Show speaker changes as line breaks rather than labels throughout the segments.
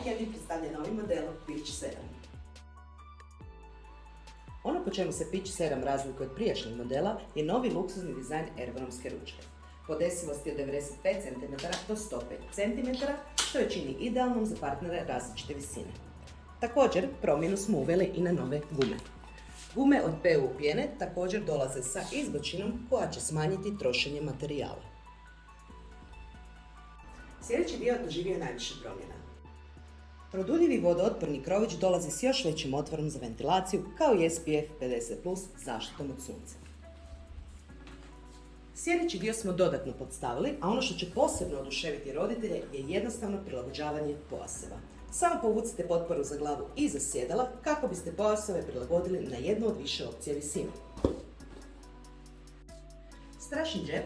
iCandy predstavlja novi model Peach 7. Ono po čemu se Peach 7 razlikuje od prijašnjih modela je novi luksuzni dizajn ergonomske ručke. Podesivost je od 95 cm do 105 cm, što je čini idealnom za partnere različite visine. Također, promjenu smo uveli i na nove gume. Gume od PU pjene također dolaze sa izbočinom koja će smanjiti trošenje materijala. Sljedeći dio doživio je najviše promjena. Produljivi vodootporni krović dolazi s još većim otvorom za ventilaciju kao i SPF 50+ zaštitom od sunca. Sljedeći dio smo dodatno podstavili, a ono što će posebno oduševiti roditelje je jednostavno prilagođavanje pojaseva. Samo povucite potporu za glavu iza sjedala kako biste pojaseve prilagodili na jednu od više opcija visine. Strašni džep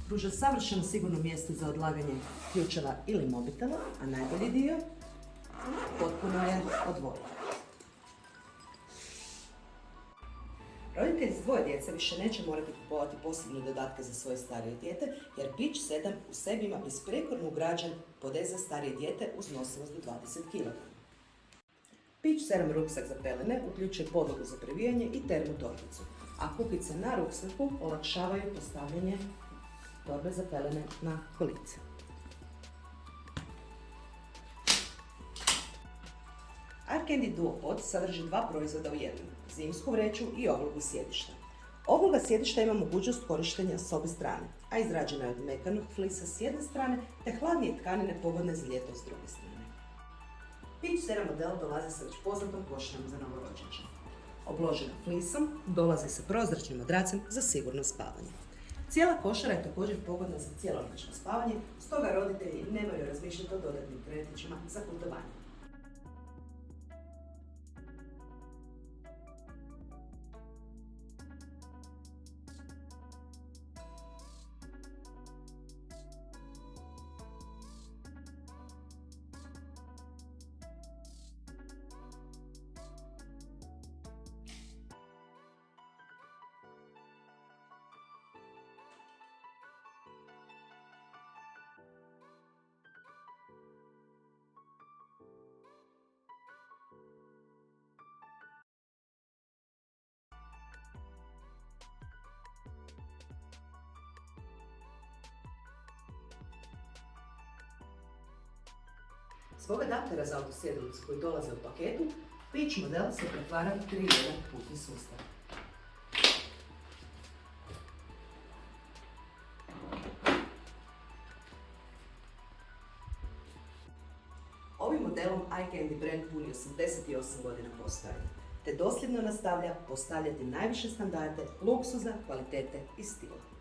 pruža savršeno sigurno mjesto za odlaganje ključeva ili mobitela, a najbolji dio potpuno je odvojen. Roditelji s dvoje djece više neće morati kupovati posebne dodatke za svoje starije dijete, jer Peach 7 u sebi ima besprijekorno ugrađen podez za starije dijete uz nosivost do 20 kg. Peach 7 ruksak za pelene uključuje podlogu za previjanje i termotorbicu, a kukice na ruksaku olakšavaju postavljanje torbe za pelene na kolice. iCandy Duopod sadrži dva proizvoda u jednom, zimsku vreću i oblogu sjedišta. Obloga sjedišta ima mogućnost korištenja s obje strane, a izrađena je od mekanog flisa s jedne strane te hladnije tkanine pogodne za ljeto s druge strane. Peach 7 model dolazi sa već poznatom košarom za novorođenče. Obložena flisom, dolazi sa prozračnim madracem za sigurno spavanje. Cijela košara je također pogodna za cijelonoćno spavanje, stoga roditelji ne moraju razmišljati o dodatnim krevetićima za putovanje. Zbog adaptera za autosjedalicu koji dolaze u paketu, Peach model se pretvara u 3.1 putni sustav. Ovim modelom iCandy brand puni 88 godina postojanja, te dosljedno nastavlja postavljati najviše standarde luksuza, kvalitete i stila.